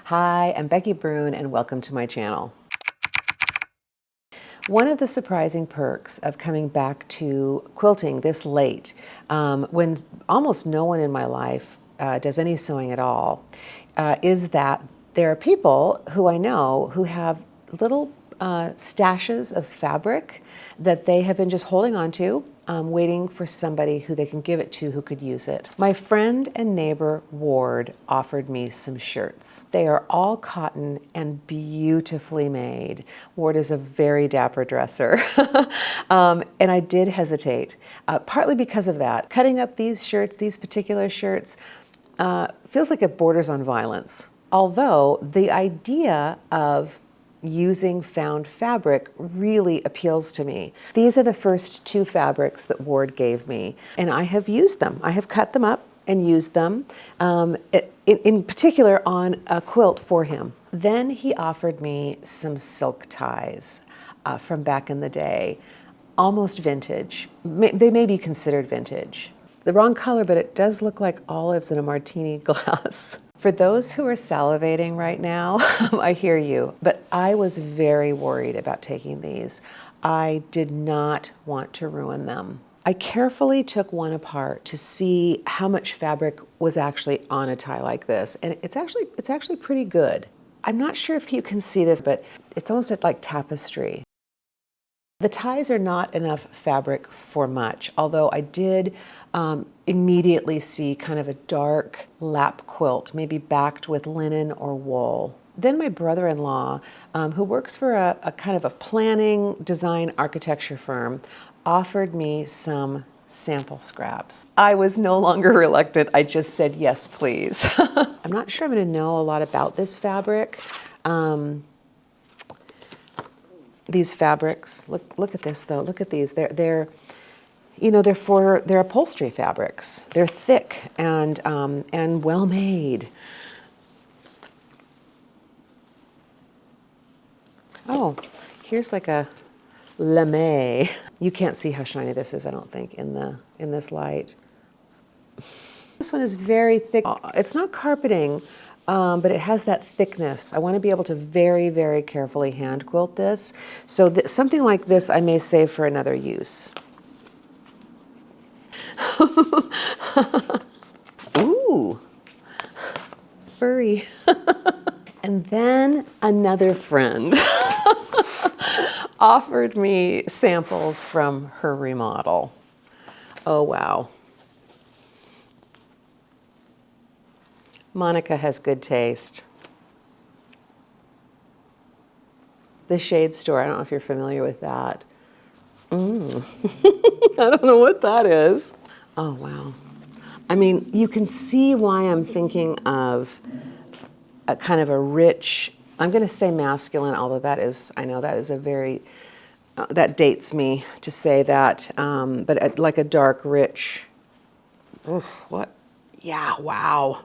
Hi, I'm Becky Brune and welcome to my channel. One of the surprising perks of coming back to quilting this late, when almost no one in my life does any sewing at all, is that there are people who I know who have little stashes of fabric that they have been just holding on to, waiting for somebody who they can give it to who could use it. My friend and neighbor Ward offered me some shirts. They are all cotton and beautifully made. Ward is a very dapper dresser. And I did hesitate, partly because of that. Cutting up these shirts, these particular shirts, feels like it borders on violence. Although the idea of using found fabric really appeals to me. These are the first two fabrics that Ward gave me, and I have used them. I have cut them up and used them, in particular on a quilt for him. Then he offered me some silk ties from back in the day, almost vintage. They may be considered vintage. The wrong color, but it does look like olives in a martini glass. For those who are salivating right now, I hear you, but I was very worried about taking these. I did not want to ruin them. I carefully took one apart to see how much fabric was actually on a tie like this, and it's actually pretty good. I'm not sure if you can see this, but it's almost like tapestry. The ties are not enough fabric for much, although I did immediately see kind of a dark lap quilt, maybe backed with linen or wool. Then my brother-in-law, who works for a kind of a planning, design, architecture firm, offered me some sample scraps. I was no longer reluctant. I just said, yes, please. I'm not sure I'm going to know a lot about this fabric. These fabrics, look at this though, look at these. They're upholstery fabrics. They're thick and well made. Oh, here's like a lame. You can't see how shiny this is, I don't think, in this light. This one is very thick. It's not carpeting, but it has that thickness. I want to be able to very, very carefully hand quilt this. So something like this I may save for another use. Ooh, furry. And then another friend offered me samples from her remodel. Oh, wow. Monica has good taste. The Shade Store, I don't know if you're familiar with that. I don't know what that is. Oh, wow. I mean, you can see why I'm thinking of a kind of a rich, I'm going to say masculine, although I know that is a very, that dates me to say that, but like a dark, rich, what? Yeah, wow.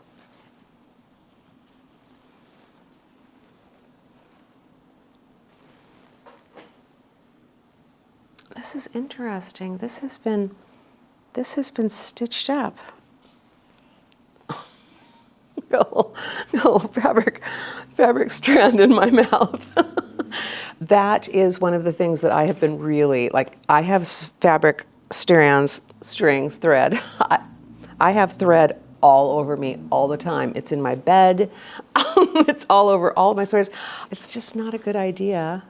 This is interesting. This has been stitched up. No, fabric strand in my mouth. That is one of the things that I have been really, like, I have fabric strands, strings, thread. I have thread all over me all the time. It's in my bed. It's all over all of my sweaters. It's just not a good idea.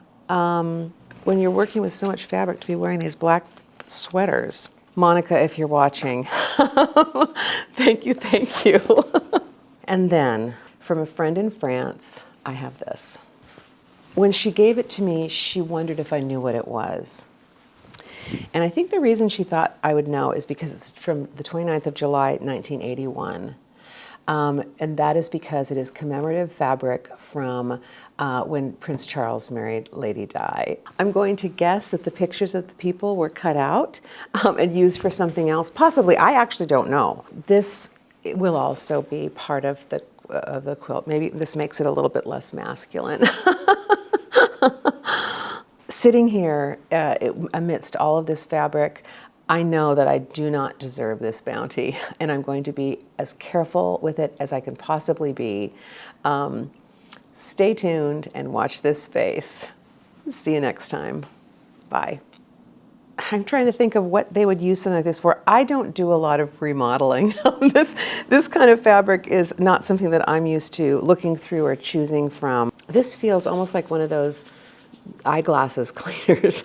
When you're working with so much fabric to be wearing these black sweaters. Monica, if you're watching, thank you, thank you. And then from a friend in France, I have this. When she gave it to me, she wondered if I knew what it was. And I think the reason she thought I would know is because it's from the 29th of July, 1981. And that is because it is commemorative fabric from when Prince Charles married Lady Di. I'm going to guess that the pictures of the people were cut out and used for something else. Possibly, I actually don't know. This will also be part of the quilt. Maybe this makes it a little bit less masculine. Sitting here amidst all of this fabric, I know that I do not deserve this bounty, and I'm going to be as careful with it as I can possibly be. stay tuned and watch this space. See you next time. Bye. I'm trying to think of what they would use something like this for. I don't do a lot of remodeling. This kind of fabric is not something that I'm used to looking through or choosing from. This feels almost like one of those eyeglasses cleaners.